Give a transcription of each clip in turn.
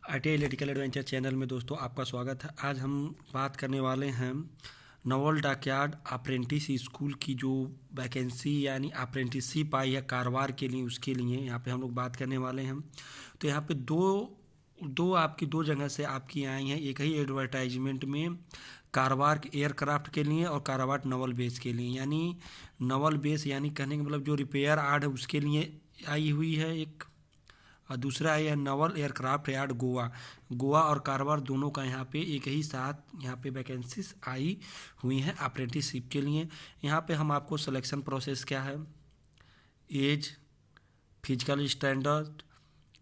ITI electrical adventure channel में दोस्तों आपका स्वागत है। आज हम बात करने वाले हैं नवल डॉकयार्ड अप्रेंटिस स्कूल की जो वैकेंसी यानी अप्रेंटिसशिप आई है कारवार के लिए, उसके लिए यहाँ पे हम लोग बात करने वाले हैं। तो यहाँ पे दो जगह से आपकी आई हैं एक ही एडवर्टाइजमेंट में, कारवार एयरक्राफ्ट के लिए और कारवार नवल बेस के लिए। यानी नवल बेस यानी कहने का मतलब जो रिपेयर आर्ट है उसके लिए आई हुई है एक, और दूसरा है नवल एयरक्राफ्ट यार्ड गोवा। गोवा और कारवार दोनों का यहाँ पे एक ही साथ यहाँ पे वैकेंसीज आई हुई हैं अप्रेंटिसशिप के लिए। यहाँ पे हम आपको सिलेक्शन प्रोसेस क्या है, एज, फिजिकल स्टैंडर्ड,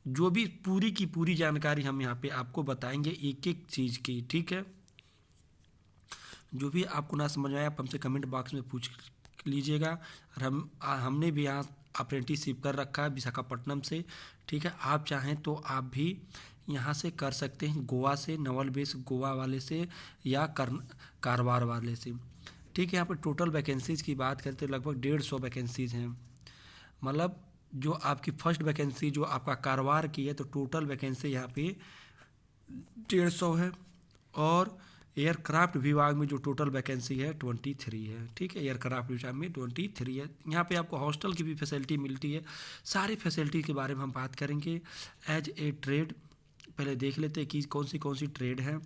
जो भी पूरी की पूरी जानकारी हम यहाँ पे आपको बताएंगे एक एक चीज़ की। ठीक है, जो भी आपको ना समझ आए आप हमसे कमेंट बॉक्स में पूछ लीजिएगा। और हमने भी यहाँ अप्रेंटिसशिप कर रखा है विशाखापट्टनम से। ठीक है, आप चाहें तो आप भी यहाँ से कर सकते हैं, गोवा से, नवल बेस गोवा वाले से या कारवार वाले से। ठीक है, यहाँ पर टोटल वैकेंसीज़ की बात करते हैं लगभग 150 वैकेंसीज़ हैं। मतलब जो आपकी फर्स्ट वैकेंसी जो आपका कारवार की है तो टोटल वैकेंसी यहाँ पे 150 है। और एयरक्राफ्ट विभाग में जो टोटल वैकेंसी है 23 है। ठीक है, एयरक्राफ्ट विभाग में 23 है। यहाँ पे आपको हॉस्टल की भी फैसिलिटी मिलती है। सारी फैसिलिटी के बारे में हम बात करेंगे। एज ए ट्रेड पहले देख लेते हैं कि कौन सी ट्रेड है।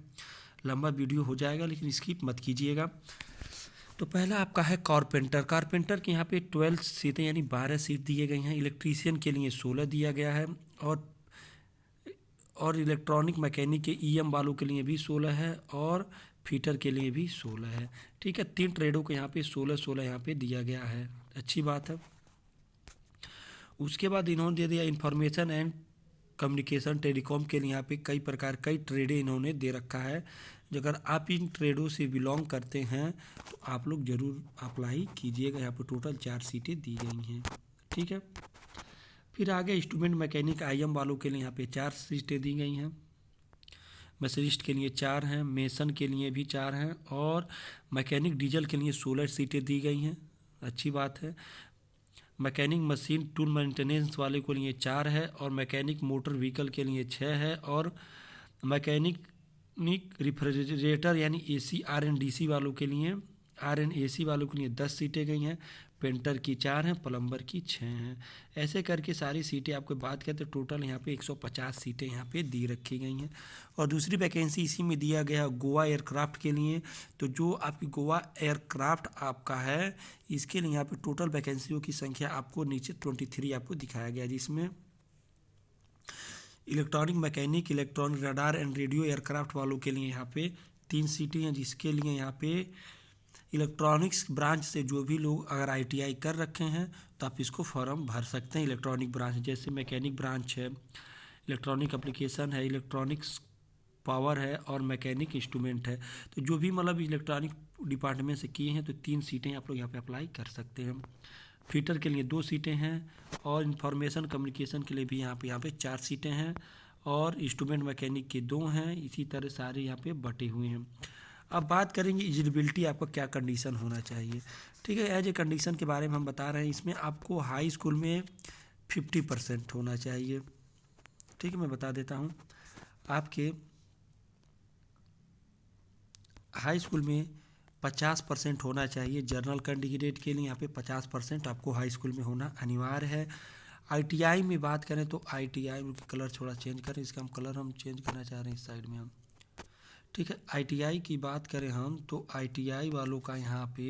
लंबा वीडियो हो जाएगा लेकिन स्किप मत कीजिएगा। तो पहला आपका है कारपेंटर। कारपेंटर के यहाँ पे 12 सीटें यानी 12 सीट दिए गई हैं। इलेक्ट्रीशियन के लिए 16 दिया गया है और इलेक्ट्रॉनिक मैकेनिक के ईएम वालों के लिए भी 16 है और फीटर के लिए भी 16 है। ठीक है, 3 ट्रेडों को यहाँ पे 16 यहाँ पे दिया गया है, अच्छी बात है। उसके बाद इन्होंने दे दिया इंफॉर्मेशन एंड कम्युनिकेशन टेलीकॉम के लिए। यहाँ पे कई ट्रेडें इन्होंने दे रखा है। अगर आप इन ट्रेडों से बिलोंग करते हैं तो आप लोग ज़रूर अप्लाई कीजिएगा। यहाँ पे टोटल 4 सीटें दी गई हैं। ठीक है, फिर आगे इंस्ट्रूमेंट मैकेनिक आईएम वालों के लिए यहाँ पे 4 सीटें दी गई हैं। मशीनिस्ट के लिए 4 हैं, मेसन के लिए भी 4 हैं और मैकेनिक डीजल के लिए 16 सीटें दी गई हैं, अच्छी बात है। मैकेनिक मशीन टूल मेंटेनेंस वाले के लिए 4 है और मैकेनिक मोटर व्हीकल के लिए 6 है और मैकेनिक रिफ्रिजरेटर यानी एसी आरएनडीसी वालों के लिए आरएनएसी वालों के लिए 10 सीटें गई हैं। पेंटर की 4 हैं, प्लम्बर की 6 हैं। ऐसे करके सारी सीटें आपको बात करें तो टोटल यहाँ पे 150 सीटें यहाँ पे दी रखी गई हैं। और दूसरी वैकेंसी इसी में दिया गया गोवा एयरक्राफ्ट के लिए। तो जो आपकी गोवा एयरक्राफ्ट आपका है इसके लिए यहाँ पे टोटल वैकेंसियों की संख्या आपको नीचे 23 आपको दिखाया गया, जिसमें electronic mechanic, electronic radar and radio aircraft वालों के लिए यहाँ पे 3 सीटें हैं, जिसके लिए यहाँ पे इलेक्ट्रॉनिक्स ब्रांच से जो भी लोग अगर आईटीआई कर रखे हैं तो आप इसको फॉर्म भर सकते हैं। इलेक्ट्रॉनिक ब्रांच जैसे मैकेनिक ब्रांच है, इलेक्ट्रॉनिक एप्लीकेशन है, इलेक्ट्रॉनिक्स पावर है और मैकेनिक इंस्ट्रूमेंट है। तो जो भी मतलब इलेक्ट्रॉनिक डिपार्टमेंट से किए हैं तो 3 सीटें आप लोग यहाँ पे अप्लाई कर सकते हैं। फीटर के लिए 2 सीटें हैं और इंफॉर्मेशन कम्युनिकेशन के लिए भी यहाँ पे 4 सीटें हैं और इंस्ट्रूमेंट मैकेनिक के 2 हैं। इसी तरह सारे यहाँ पे बटे हुए हैं। अब बात करेंगे एलिजिबिलिटी, आपका क्या कंडीशन होना चाहिए। ठीक है, एज ए कंडीशन के बारे में हम बता रहे हैं। इसमें आपको हाई स्कूल में 50% होना चाहिए। ठीक है, मैं बता देता हूँ आपके हाई स्कूल में 50% होना चाहिए। जनरल कैंडिडेट के लिए यहाँ पे 50% आपको हाई स्कूल में होना अनिवार्य है। आईटीआई में बात करें तो आईटीआई में कलर थोड़ा चेंज करें, इसका हम कलर चेंज करना चाह रहे हैं इस साइड में हम। ठीक है, आईटीआई की बात करें हम तो आईटीआई वालों का यहाँ पे,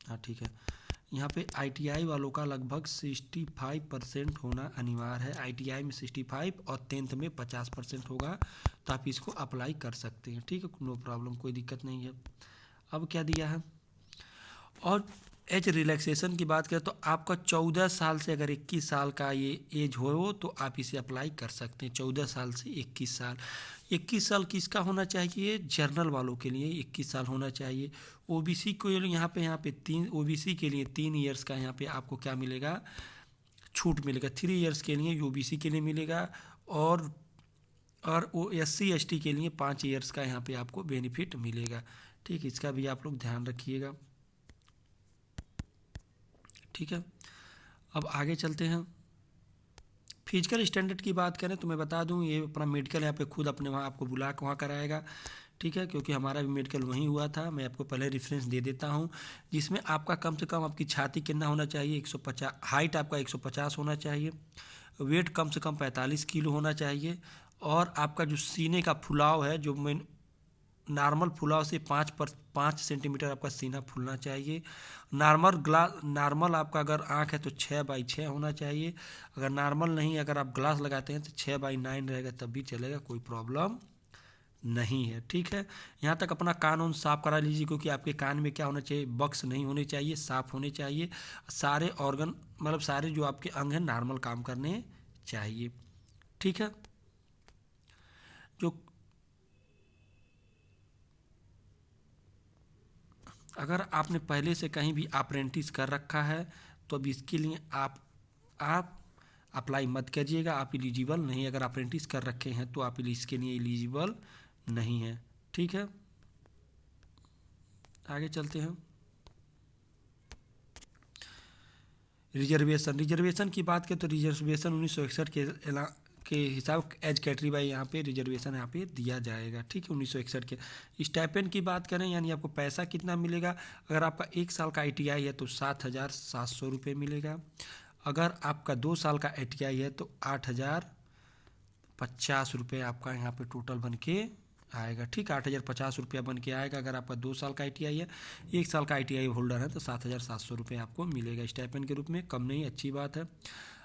हाँ ठीक है, यहाँ पे आईटीआई वालों का लगभग 65% होना अनिवार्य है। आईटीआई में 65 और 10th में 50% होगा तो आप इसको अप्लाई कर सकते हैं। ठीक है, नो प्रॉब्लम, कोई दिक्कत नहीं है। अब क्या दिया है, और एज रिलैक्सेशन की बात करें तो आपका 14 साल से अगर 21 साल का ये एज हो तो आप इसे अप्लाई कर सकते हैं। 14 साल से 21 साल। 21 साल किसका होना चाहिए, जनरल वालों के लिए 21 साल होना चाहिए। ओबीसी को यहाँ पे 3 ओबीसी के लिए 3 ईयर्स का यहाँ पे आपको क्या मिलेगा, छूट मिलेगा। 3 ईयर्स के लिए ओबीसी के लिए मिलेगा और एससी एसटी के लिए 5 ईयर्स का यहाँ पे आपको बेनिफिट मिलेगा। ठीक, इसका भी आप लोग ध्यान रखिएगा। ठीक है, अब आगे चलते हैं। फिजिकल स्टैंडर्ड की बात करें तो मैं बता दूं, ये अपना मेडिकल यहाँ पे खुद अपने वहाँ आपको बुला के वहाँ कराएगा, ठीक है, क्योंकि हमारा भी मेडिकल वहीं हुआ था। मैं आपको पहले रेफरेंस दे देता हूँ, जिसमें आपका कम से कम आपकी छाती कितना होना चाहिए, 150, हाइट आपका 150 होना चाहिए, वेट कम से कम 45 किलो होना चाहिए, और आपका जो सीने का फुलाव है, जो मैं नॉर्मल फुलाव से 5 सेंटीमीटर आपका सीना फूलना चाहिए। नॉर्मल आपका अगर आँख है तो 6x6 होना चाहिए। अगर नॉर्मल नहीं, अगर आप ग्लास लगाते हैं तो 6x9 रहेगा, तब भी चलेगा, कोई प्रॉब्लम नहीं है, ठीक है। यहाँ तक अपना कान उन साफ करा लीजिए, क्योंकि आपके कान में क्या होना चाहिए, बक्स नहीं होने चाहिए, साफ होने चाहिए। सारे ऑर्गन मतलब सारे जो आपके अंग हैं नॉर्मल काम करने चाहिए, ठीक है। जो अगर आपने पहले से कहीं भी अप्रेंटिस कर रखा है तो अब इसके लिए आप अप्लाई मत कीजिएगा, आप एलिजिबल नहीं। अगर अप्रेंटिस कर रखे हैं तो आप इसके लिए एलिजिबल नहीं है, ठीक है। आगे चलते हैं। रिजर्वेशन की बात करें तो रिजर्वेशन 1961 के हिसाब एज कैटेगरी बाई यहाँ पे रिजर्वेशन यहाँ पे दिया जाएगा, ठीक है, 1961 के। स्टाइपेंड की बात करें यानी आपको पैसा कितना मिलेगा, अगर आपका 1 साल का ITI है तो 7,700 रुपये मिलेगा। अगर आपका 2 साल का ITI है तो 8,050 रुपये आपका यहाँ पे टोटल बन के आएगा, ठीक, 8,050 रुपया बन के आएगा। अगर आपका 2 साल का ITI है, 1 साल का ITI होल्डर है तो 7,700 रुपये आपको मिलेगा स्टाइपेंड के रूप में, कम नहीं, अच्छी बात है।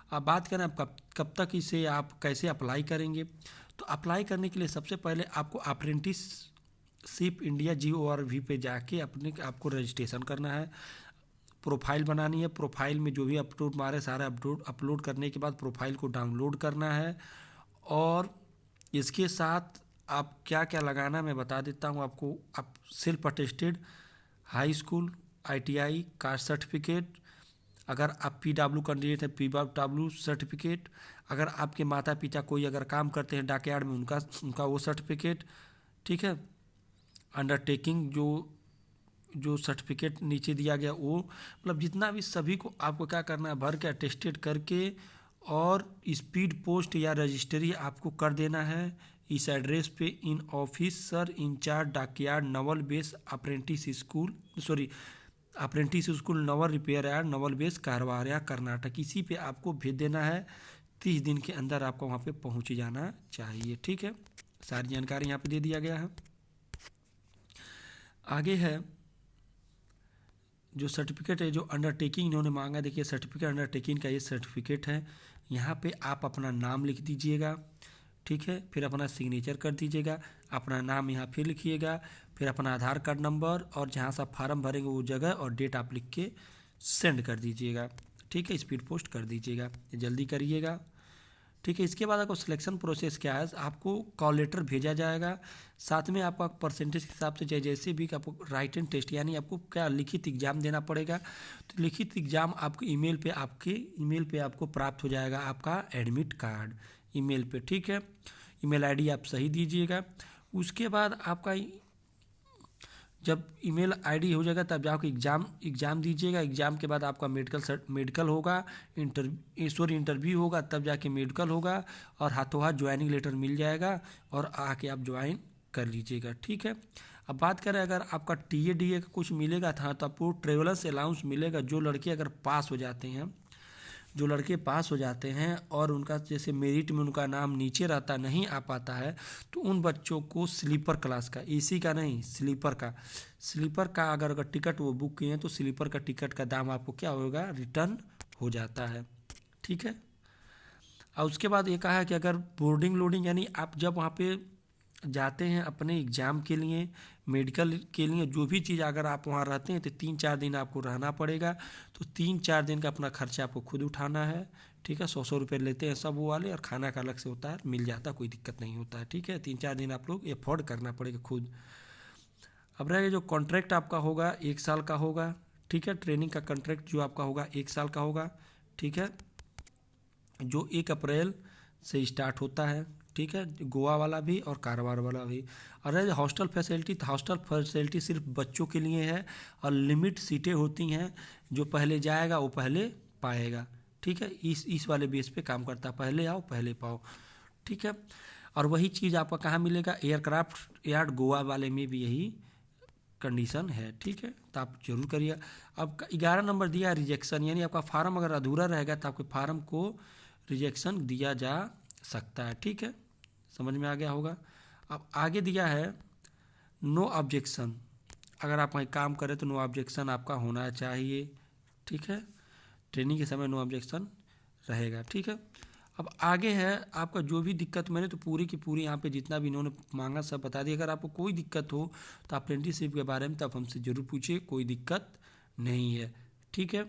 अब बात करें आप कब तक इसे आप कैसे अप्लाई करेंगे, तो अप्लाई करने के लिए सबसे पहले आपको अप्रेंटिसशिप इंडिया GOV पे जाके आपको रजिस्ट्रेशन करना है, प्रोफाइल बनानी है। प्रोफाइल में जो भी अपलोड मारे सारे अपलोड करने के बाद प्रोफाइल को डाउनलोड करना है, और इसके साथ आप क्या क्या लगाना मैं बता देता हूँ आपको। आप self attested high school, ITI caste certificate, अगर आप PW कैंडिडेट हैं PW सर्टिफिकेट, अगर आपके माता पिता कोई अगर काम करते हैं डॉकयार्ड में उनका वो सर्टिफिकेट, ठीक है। अंडरटेकिंग जो सर्टिफिकेट नीचे दिया गया वो, मतलब जितना भी सभी को आपको क्या करना है, भर के अटेस्टेड करके और स्पीड पोस्ट या रजिस्ट्री आपको कर देना है इस एड्रेस पे, in officer in charge dockyard naval base apprentice school naval repair yard naval base Karwar Karnataka, इसी पे आपको भेज देना है। 30 दिन के अंदर आपको वहाँ पे पहुँच जाना चाहिए, ठीक है। सारी जानकारी यहाँ पे दे दिया गया है। आगे है जो सर्टिफिकेट है, जो अंडरटेकिंग इन्होंने मांगा, देखिए सर्टिफिकेट अंडरटेकिंग का ये सर्टिफिकेट है। यहाँ पे आप अपना नाम लिख दीजिएगा, ठीक है, फिर अपना सिग्नेचर कर दीजिएगा, अपना नाम यहाँ फिर लिखिएगा, फिर अपना आधार कार्ड नंबर और जहाँ से आप फार्म भरेंगे वो जगह और डेट आप लिख के सेंड कर दीजिएगा, ठीक है, स्पीड पोस्ट कर दीजिएगा, जल्दी करिएगा, ठीक है। इसके बाद आपको सिलेक्शन प्रोसेस क्या है, आपको कॉल लेटर भेजा जाएगा, साथ में आपका परसेंटेज के हिसाब से जैसे भी आपको राइट एंड टेस्ट यानी आपको क्या लिखित एग्जाम देना पड़ेगा, तो लिखित एग्जाम आपके ईमेल पे आपको प्राप्त हो जाएगा, आपका एडमिट कार्ड ईमेल पे, ठीक है। ईमेल ID आप सही दीजिएगा। उसके बाद आपका जब ईमेल ID हो जाएगा तब जाकर एग्ज़ाम दीजिएगा। एग्ज़ाम के बाद आपका मेडिकल होगा, इंटरव्यू होगा, तब जाके मेडिकल होगा, और हाथों हाथ ज्वाइनिंग लेटर मिल जाएगा और आके आप ज्वाइन कर लीजिएगा, ठीक है। अब बात करें अगर आपका TA DA का कुछ मिलेगा था तो आपको ट्रेवलर्स अलाउंस मिलेगा। जो लड़के अगर पास हो जाते हैं और उनका जैसे मेरिट में उनका नाम नीचे रहता नहीं आ पाता है, तो उन बच्चों को स्लीपर क्लास का, AC का नहीं, स्लीपर का अगर टिकट वो बुक किए हैं तो स्लीपर का टिकट का दाम आपको क्या होगा, रिटर्न हो जाता है, ठीक है। और उसके बाद ये कहा है कि अगर बोर्डिंग लोडिंग यानी आप जब वहाँ पे जाते हैं अपने एग्ज़ाम के लिए, मेडिकल के लिए, जो भी चीज़ अगर आप वहाँ रहते हैं तो 3-4 दिन आपको रहना पड़ेगा, तो 3-4 दिन का अपना खर्चा आपको खुद उठाना है, ठीक है। 100 रुपये लेते हैं सब वो वाले, और खाना का अलग से होता है, मिल जाता है, कोई दिक्कत नहीं होता है, ठीक है। 3-4 दिन आप लोग एफोर्ड करना पड़ेगा खुद। अब रहेगा जो कॉन्ट्रैक्ट आपका होगा 1 साल का होगा, ठीक है। ट्रेनिंग का कॉन्ट्रैक्ट जो आपका होगा 1 साल का होगा, ठीक है, जो 1 अप्रैल से स्टार्ट होता है, ठीक है, गोवा वाला भी और कारवार वाला भी। और हॉस्टल फैसिलिटी, तो हॉस्टल फैसिलिटी सिर्फ बच्चों के लिए है और लिमिट सीटें होती हैं, जो पहले जाएगा वो पहले पाएगा, ठीक है, इस वाले बेस पे काम करता है, पहले आओ पहले पाओ। ठीक है, और वही चीज़ आपका कहाँ मिलेगा, एयरक्राफ्ट यार्ड गोवा वाले में भी यही कंडीशन है। ठीक है, तो आप जरूर करिए। अब 11 नंबर दिया रिजेक्शन, यानी आपका फार्म अगर अधूरा रहेगा तो आपके फार्म को रिजेक्शन दिया जा सकता है। ठीक है, समझ में आ गया होगा। अब आगे दिया है नो ऑब्जेक्शन, अगर आप कहीं काम करें तो नो ऑब्जेक्शन आपका होना चाहिए। ठीक है, ट्रेनिंग के समय नो ऑब्जेक्शन रहेगा। ठीक है, अब आगे है आपका जो भी दिक्कत, मैंने तो पूरी की पूरी यहाँ पे जितना भी इन्होंने मांगा सब बता दिया। अगर आपको कोई दिक्कत हो तो अप्रेंटिसशिप के बारे में तो आप हमसे ज़रूर पूछिए, कोई दिक्कत नहीं है। ठीक है,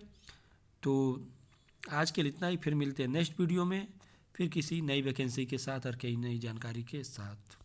तो आज के लिए इतना ही, फिर मिलते हैं नेक्स्ट वीडियो में, फिर किसी नई वैकेंसी के साथ और कई नई जानकारी के साथ।